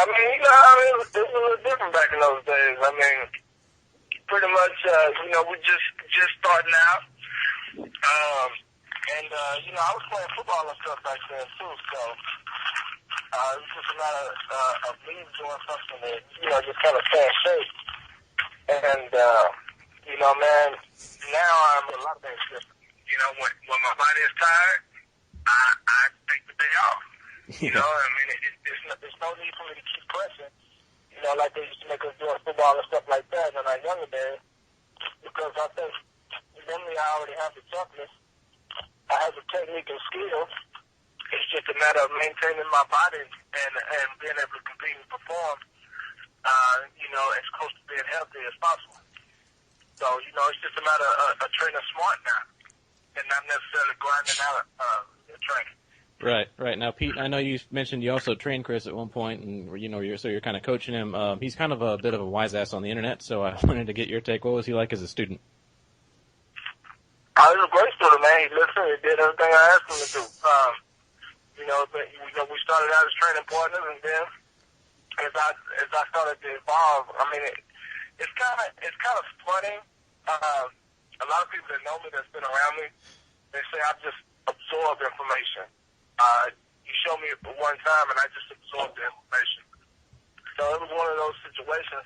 I mean, you know, I mean, it was a little different back in those days. I mean, pretty much, you know, we just starting out. You know, I was playing football and stuff back then, too, so it was just a matter of me doing something that, you know, just kind of stay in shape. And, you know, man, now I'm a lot of things different. You know, when my body is tired, I take the day off. You know, I mean, there's no need for me to keep pressing, you know, like they used to make us do in football and stuff like that in our younger days, because I think mentally I already have the toughness. I have the technique and skills. It's just a matter of maintaining my body and being able to compete and perform, you know, as close to being healthy as possible. So, you know, it's just a matter of training smart now and not necessarily grinding out the training. Right. Now, Pete, I know you mentioned you also trained Chris at one point, and you know, you're kind of coaching him. He's kind of a bit of a wise ass on the internet, so I wanted to get your take. What was he like as a student? He was a great student, man. He listened. He did everything I asked him to do. You know, we started out as training partners, and then as I started to evolve, I mean, it's kind of funny. A lot of people that know me, that's been around me, they say I just absorb information. You show me it for one time, and I just absorb the information. So it was one of those situations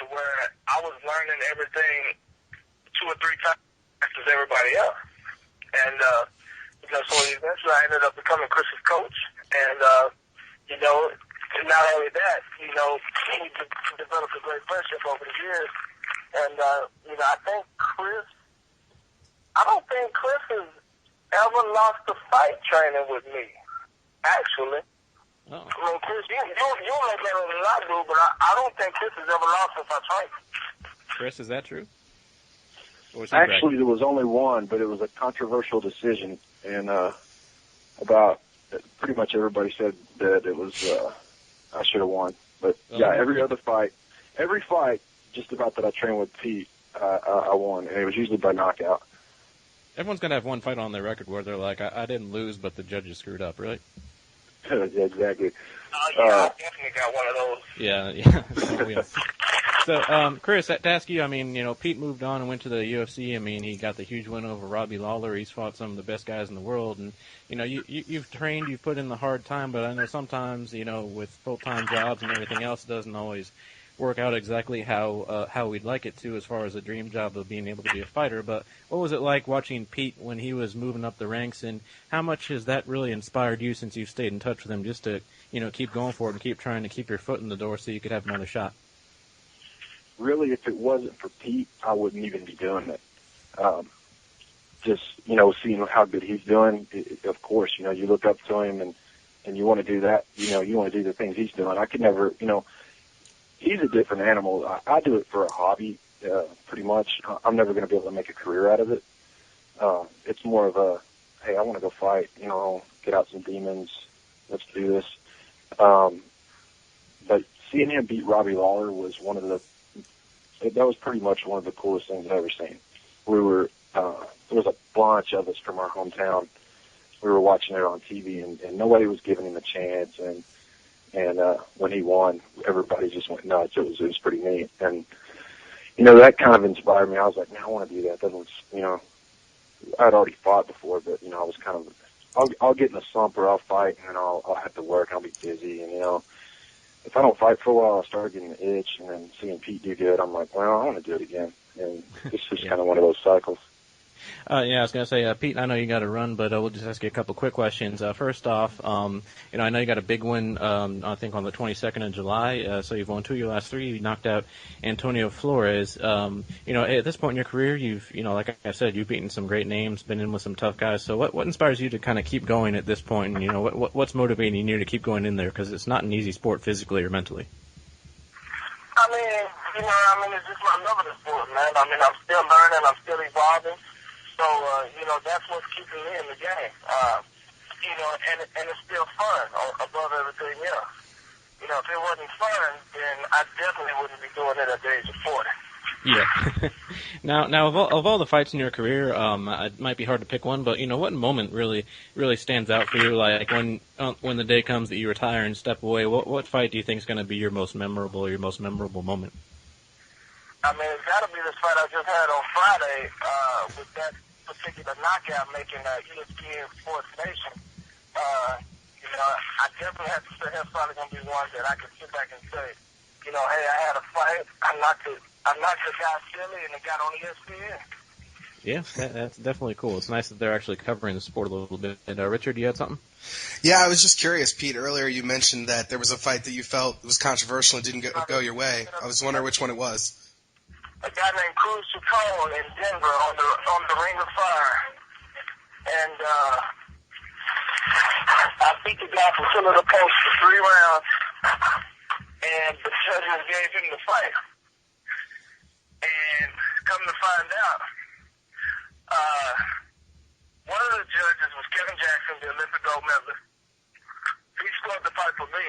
to where I was learning everything 2 or 3 times as everybody else. And, you know, so eventually I ended up becoming Chris's coach. And, you know, and not only that, you know, we developed a great friendship over the years. And, you know, I don't think Chris has ever lost a fight training with me, actually. Oh. I mean, Chris, you make that a lot, dude, but I don't think Chris has ever lost since I trained. Chris, is that true? Actually, there was only one, but it was a controversial decision, and about pretty much everybody said that it was I should have won. But yeah, every fight, just about that I trained with Pete, I won, and it was usually by knockout. Everyone's gonna have one fight on their record where they're like, I didn't lose, but the judges screwed up, right? Yeah, exactly. Yeah, I definitely got one of those. Yeah. So, Chris, to ask you, I mean, you know, Pete moved on and went to the UFC. I mean, he got the huge win over Robbie Lawler. He's fought some of the best guys in the world. And, you know, you've trained, you've put in the hard time, but I know sometimes, you know, with full-time jobs and everything else, it doesn't always work out exactly how we'd like it to as far as a dream job of being able to be a fighter. But what was it like watching Pete when he was moving up the ranks, and how much has that really inspired you since you've stayed in touch with him just to, you know, keep going for it and keep trying to keep your foot in the door so you could have another shot? Really, if it wasn't for Pete, I wouldn't even be doing it. Just, you know, seeing how good he's doing, of course, you know, you look up to him and you want to do that, you know, you want to do the things he's doing. I could never, you know, he's a different animal. I do it for a hobby, pretty much. I'm never going to be able to make a career out of it. It's more of a, hey, I want to go fight, you know, get out some demons. Let's do this. But seeing him beat Robbie Lawler was that was pretty much one of the coolest things I've ever seen. We were, there was a bunch of us from our hometown. We were watching it on TV, and nobody was giving him a chance. And when he won, everybody just went nuts. It was pretty neat. And, you know, that kind of inspired me. I was like, man, I want to do that. That was, you know, I'd already fought before, but, you know, I was kind of, I'll get in a slump or I'll fight, and then I'll have to work. I'll be busy, and, you know, if I don't fight for a while, I'll start getting an itch, and then seeing Pete do good, I'm like, well, I want to do it again. And it's just kind of one of those cycles. Yeah, I was going to say, Pete, I know you got to run, but we'll just ask you a couple quick questions. First off, you know, I know you got a big win, I think on the 22nd of July, so you've won 2 of your last 3. You knocked out Antonio Flores. You know, at this point in your career, you've, you know, like I said, you've beaten some great names, been in with some tough guys. So what inspires you to kind of keep going at this point? And, you know, what's motivating you to keep going in there? Because it's not an easy sport physically or mentally. I mean, you know, it's just my love of the sport, man. I mean, I'm still learning, I'm still evolving. So, you know, that's what's keeping me in the game. You know, and it's still fun above everything else. You know, if it wasn't fun, then I definitely wouldn't be doing it at the age of 40. Yeah. Now, of all the fights in your career, it might be hard to pick one, but what moment really stands out for you? Like when the day comes that you retire and step away, what fight do you think is going to be your most memorable moment? I mean, it's got to be this fight I just had on Friday with that particular knockout making ESPN Sports Nation. I definitely have to say that's probably going to be one that I can sit back and say, hey, I had a fight. I knocked the guy silly and it got on ESPN. Yeah, that's definitely cool. It's nice that they're actually covering the sport a little bit. And Richard, you had something? Yeah, I was just curious, Pete. Earlier you mentioned that there was a fight that you felt was controversial and didn't go your way. I was wondering which one it was. A guy named Cruz Chacon in Denver on the Ring of Fire. And I beat the guy from pillar to post for 3 rounds. And the judges gave him the fight. And come to find out, one of the judges was Kevin Jackson, the Olympic gold medalist. He scored the fight for me.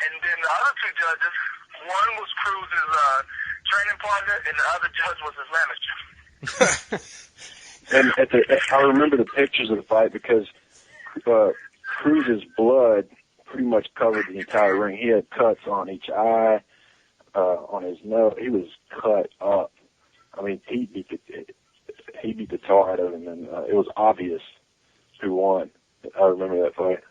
And then the other 2 judges, one was Cruz's training partner, and the other judge was his manager. And I remember the pictures of the fight because Cruz's blood pretty much covered the entire ring. He had cuts on each eye, on his nose. He was cut up. I mean, he beat the tar out of him, and it was obvious who won. I remember that fight.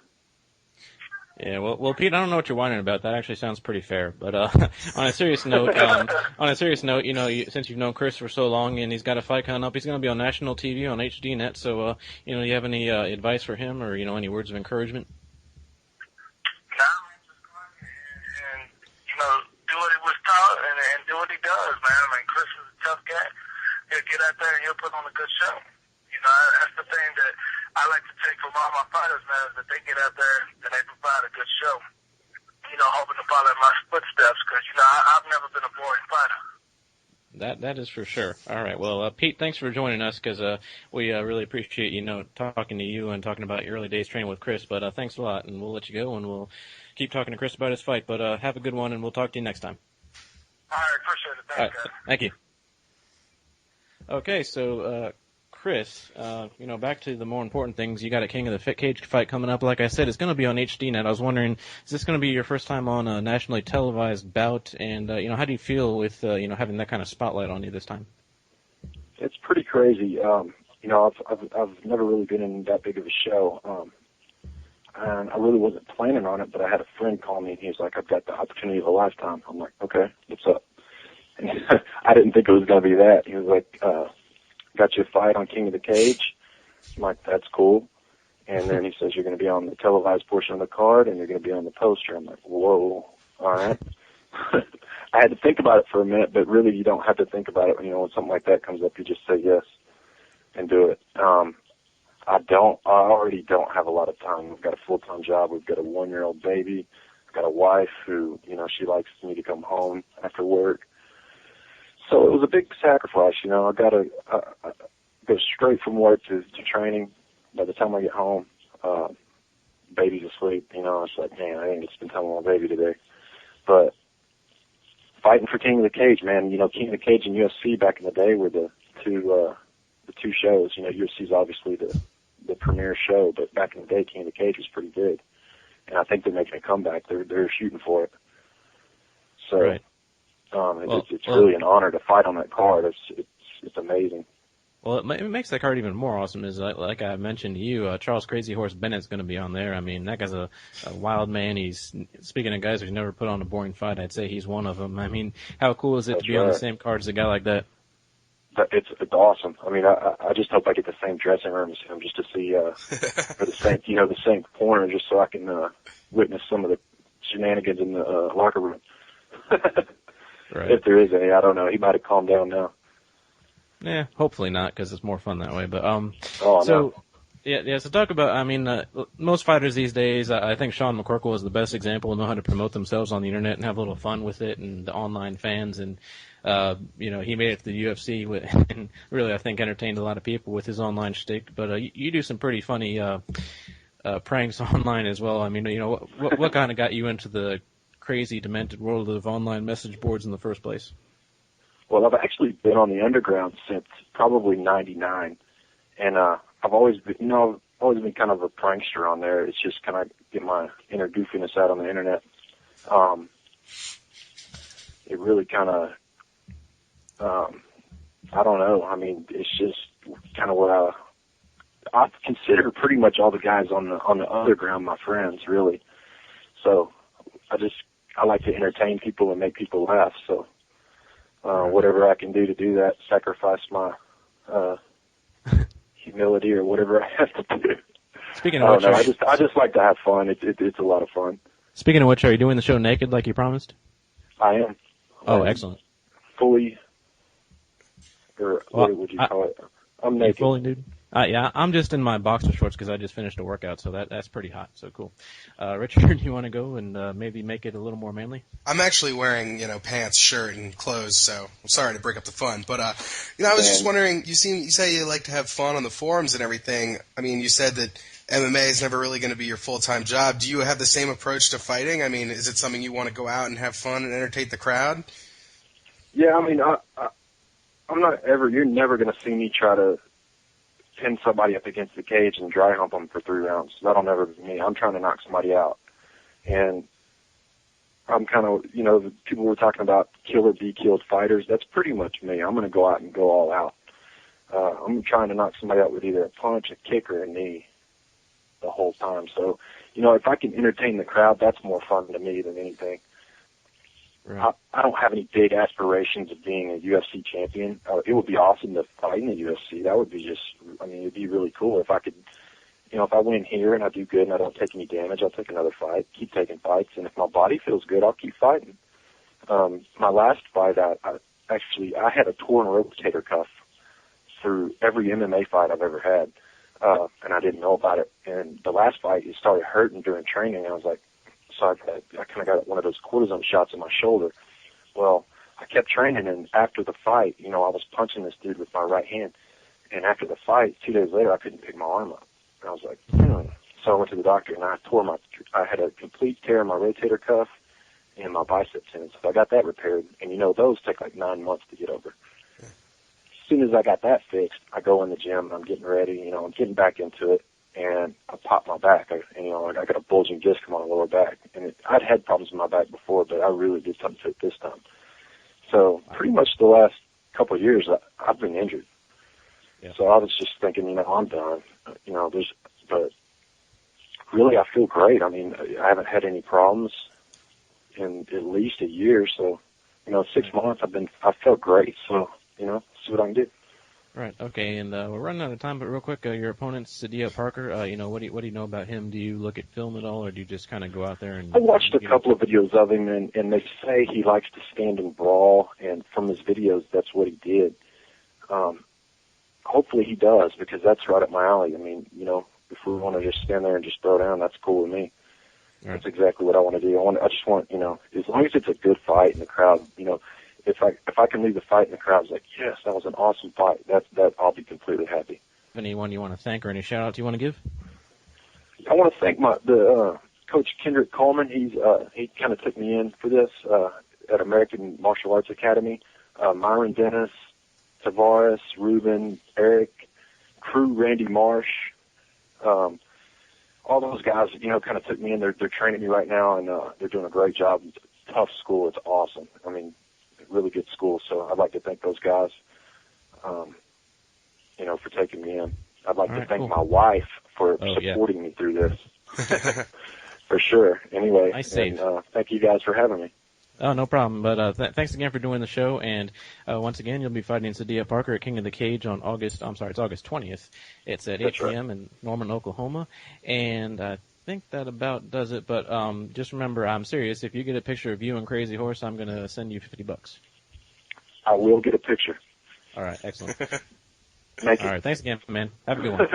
Yeah, well, Pete, I don't know what you're whining about. That actually sounds pretty fair. But on a serious note, since you've known Chris for so long and he's got a fight coming up, he's going to be on national TV on HDNet. So, you have any advice for him or any words of encouragement? No, just go out and do what he was taught and do what he does, man. I mean, Chris is a tough guy. He'll get out there and he'll put on a good show. That's the thing that I like to take from all my fighters, man, is that they get out there and they provide a good show. Hoping to follow in my footsteps because, I've never been a boring fighter. That is for sure. All right. Well, Pete, thanks for joining us because we really appreciate, talking to you and talking about your early days training with Chris. But thanks a lot, and we'll let you go, and we'll keep talking to Chris about his fight. But have a good one, and we'll talk to you next time. All right. Appreciate it. Thanks, guys. Thank you. Okay, so Chris, back to the more important things. You got a King of the Fit Cage fight coming up. Like I said, it's going to be on HDNet. I was wondering, is this going to be your first time on a nationally televised bout? And, how do you feel with, having that kind of spotlight on you this time? It's pretty crazy. I've never really been in that big of a show. And I really wasn't planning on it, but I had a friend call me and he was like, I've got the opportunity of a lifetime. I'm like, okay, what's up? And I didn't think it was going to be that. He was like, got you a fight on King of the Cage. I'm like, that's cool. And then he says, you're going to be on the televised portion of the card and you're going to be on the poster. I'm like, whoa, all right. I had to think about it for a minute, but really you don't have to think about it. When something like that comes up, you just say yes and do it. I already don't have a lot of time. We've got a full-time job. We've got a 1-year-old baby. I've got a wife who, she likes me to come home after work. So it was a big sacrifice, I got to go straight from work to training. By the time I get home, baby's asleep. It's like, man, I didn't get to spend time with my baby today. But fighting for King of the Cage, man, King of the Cage and UFC back in the day were the two shows. UFC's obviously the premier show, but back in the day, King of the Cage was pretty big. And I think they're making a comeback. They're shooting for it. So. Right. It's really an honor to fight on that card. It's amazing. Well, it makes that card even more awesome. Is like I mentioned to you, Charles Crazy Horse Bennett's going to be on there. I mean, that guy's a wild man. He's speaking of guys who's never put on a boring fight. I'd say he's one of them. I mean, how cool is it to be on the same card as a guy like that? It's awesome. I mean, I just hope I get the same dressing room as him, just to see or the same corner, just so I can witness some of the shenanigans in the locker room. Right. If there is any, I don't know. He might have calmed down now. Yeah, hopefully not, because it's more fun that way. But no. Yeah. So talk about. I mean, most fighters these days. I think Sean McCorkle is the best example. Know how to promote themselves on the internet and have a little fun with it, and the online fans. And he made it to the UFC and really, I think, entertained a lot of people with his online shtick. But you do some pretty funny pranks online as well. I mean, what kind of got you into the crazy, demented world of online message boards in the first place? Well, I've actually been on the underground since probably '99, and I've always been, always been kind of a prankster on there. It's just kind of get my inner goofiness out on the internet. It really kind of, I don't know. I mean, it's just kind of what I consider pretty much all the guys on the underground my friends, really. So I like to entertain people and make people laugh. So whatever I can do to do that, sacrifice my humility or whatever I have to do. Speaking of which, I just like to have fun. It's a lot of fun. Speaking of which, are you doing the show naked like you promised? I am. Oh, excellent. Fully, or what would you call it? I'm naked. Fully nude? Yeah, I'm just in my boxer shorts because I just finished a workout, so that's pretty hot. So cool. Richard, you want to go and maybe make it a little more manly? I'm actually wearing, pants, shirt, and clothes, so I'm sorry to break up the fun. But, I was just wondering, you say you like to have fun on the forums and everything. I mean, you said that MMA is never really going to be your full-time job. Do you have the same approach to fighting? I mean, is it something you want to go out and have fun and entertain the crowd? Yeah, I mean, I'm not ever, you're never going to see me try to pin somebody up against the cage and dry hump them for 3 rounds. That'll never be me. I'm trying to knock somebody out. And I'm kind of, the people were talking about kill or be killed fighters. That's pretty much me. I'm going to go out and go all out. I'm trying to knock somebody out with either a punch, a kick, or a knee the whole time. So, if I can entertain the crowd, that's more fun to me than anything. Right. I don't have any big aspirations of being a UFC champion. It would be awesome to fight in the UFC. That would be it'd be really cool if I could, if I win here and I do good and I don't take any damage, I'll take another fight, keep taking fights. And if my body feels good, I'll keep fighting. My last fight, I had a torn rotator cuff through every MMA fight I've ever had. And I didn't know about it. And the last fight, it started hurting during training. And I was like, so I kind of got one of those cortisone shots in my shoulder. Well, I kept training, and after the fight, I was punching this dude with my right hand. And after the fight, 2 days later, I couldn't pick my arm up. And I was like, So I went to the doctor, and I had a complete tear in my rotator cuff and my bicep tendon. So I got that repaired. And, those take like 9 months to get over. As soon as I got that fixed, I go in the gym, I'm getting ready, I'm getting back into it. And I popped my back. I got a bulging disc in my lower back. And I'd had problems with my back before, but I really did something to it this time. So pretty much the last couple of years, I've been injured. Yeah. So I was just thinking, I'm done. But really I feel great. I mean, I haven't had any problems in at least a year. So, 6 months I felt great. So, see what I can do. Right. Okay. And we're running out of time, but real quick, your opponent, Sidiah Parker. What do you know about him? Do you look at film at all, or do you just kind of go out there and? I watched a couple of videos of him, and they say he likes to stand and brawl. And from his videos, that's what he did. Hopefully, he does, because that's right up my alley. I mean, if we want to just stand there and just throw down, that's cool with me. Right. That's exactly what I want to do. I just want, as long as it's a good fight and the crowd, if I can leave the fight and the crowd's like, yes, that was an awesome fight, that I'll be completely happy. Anyone you want to thank or any shout outs you want to give? I want to thank the Coach Kendrick Coleman. He kind of took me in for this at American Martial Arts Academy. Myron Dennis, Tavares, Ruben, Eric, Crew, Randy Marsh, all those guys, kind of took me in. They're training me right now, and they're doing a great job. It's a tough school. It's awesome. I mean, really good school. So I'd like to thank those guys, for taking me in. I'd like to thank my wife for supporting me through this. For sure. Anyway, thank you guys for having me. Oh, no problem. But thanks again for doing the show. And once again, you'll be fighting Sidiah Parker at King of the Cage on August 20th. It's at 8 p.m. in Norman, Oklahoma. And I think that about does it. But just remember, I'm serious. If you get a picture of you and Crazy Horse, I'm going to send you $50. I will get a picture. All right. Excellent. Thank you. All right. Thanks again, man. Have a good one.